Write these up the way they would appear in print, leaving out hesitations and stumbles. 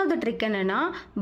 மூணாவது ட்ரிக் என்னன்னா,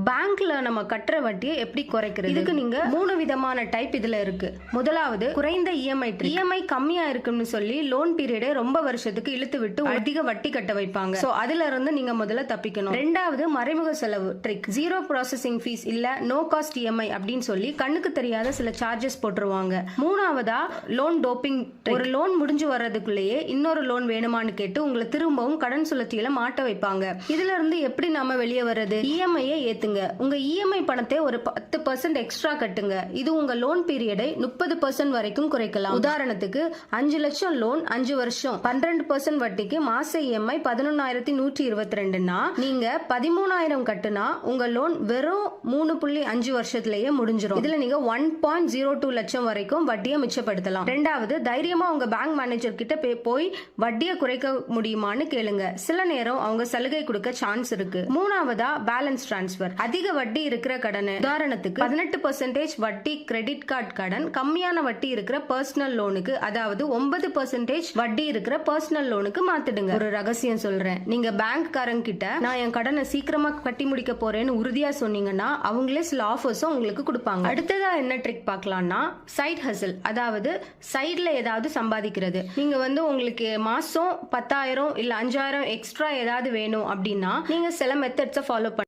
பேங்க்ல நம்ம கட்டுற வட்டியை எப்படி குறைக்கிறது. இதுக்கு நீங்க 3 விதமான டைப் இதுல இருக்கு. முதலாவது குறைந்த இஎம்ஐ ட்ரிக். இஎம்ஐ கம்மியா இருக்குன்னு சொல்லி லோன் பீரியடை ரொம்ப வருஷத்துக்கு இழுத்து விட்டு அதிக வட்டி கட்ட வைப்பாங்க. சோ அதுல இருந்து நீங்க முதல்ல தப்பிக்கணும். ரெண்டாவது மறைமுக செலவு ட்ரிக். ஜீரோ ப்ராசஸிங் ஃபீஸ் இல்ல நோ காஸ்ட் இஎம்ஐ அப்படின்னு சொல்லி கண்ணுக்கு தெரியாத சில சார்ஜஸ் போட்டுருவாங்க. மூணாவதா லோன் டோப்பிங். ஒரு லோன் முடிஞ்சு வர்றதுக்குள்ளேயே இன்னொரு லோன் வேணுமான்னு கேட்டு உங்களை திரும்பவும் கடன் சுழற்சியில மாட்ட வைப்பாங்க. இதுல இருந்து எப்படி நாம வெளியே வர்றது? இஎம்ஐயை ஏத்துங்க. உங்க இஎம்ஐ பணத்தை ஒரு 10% எக்ஸ்ட்ரா கட்டுங்க. இது உங்க லோன் பீரியடை 30% வரைக்கும் குறைக்கலாம். உதாரணத்துக்கு 5 லட்சம் லோன் 5 வருஷம் 12% வட்டிக்கு மாச இஎம்ஐ 11,122னா நீங்க 13,000 கட்டுனா உங்க லோன் வெறும் 3.5 வருஷத்திலேயே முடிஞ்சிடும். இதுல நீங்க 1.02 லட்சம் வரைக்கும் வட்டியை மிச்சப்படுத்தலாம். ரெண்டாவது, தைரியமா உங்க பேங்க் மேனேஜர் கிட்ட போய் வட்டியை குறைக்க முடியுமான்னு கேளுங்க. சில நேரம் அவங்க சலுகை கொடுக்க சான்ஸ் இருக்கு. மூணாவதா பேலன்ஸ் டிரான்ஸ்பர். அதிக வட்டி இருக்கிற கடன், உதாரணத்துக்கு 18% வட்டி கிரெடிட் கார்டு கடன் கம்மியான வட்டி இருக்கிற பர்சனல் லோனுக்கு, அதாவது 9% வட்டி இருக்கிற பர்சனல் லோனுக்கு மாத்திடுங்க. ஒரு ரகசியம் சொல்றேன், நீங்க பேங்க் காரங்க கிட்ட நான் என் கடனை சீக்கிரமா கட்டி முடிக்க போறேன்னு உறுதியா சொன்னீங்கன்னா அவங்களே சில ஆஃபர்ஸும் உங்களுக்கு கொடுப்பாங்க. அடுத்ததா என்ன ட்ரிக் பார்க்கலாம்னா, சைட் ஹசில், அதாவது சைட்ல ஏதாவது சம்பாதிக்கிறது. நீங்க உங்களுக்கு மாசம் 10,000 இல்ல 5,000 எக்ஸ்ட்ரா ஏதாவது வேணும் அப்படின்னா நீங்க சில மெத்தட்ஸை ஃபாலோ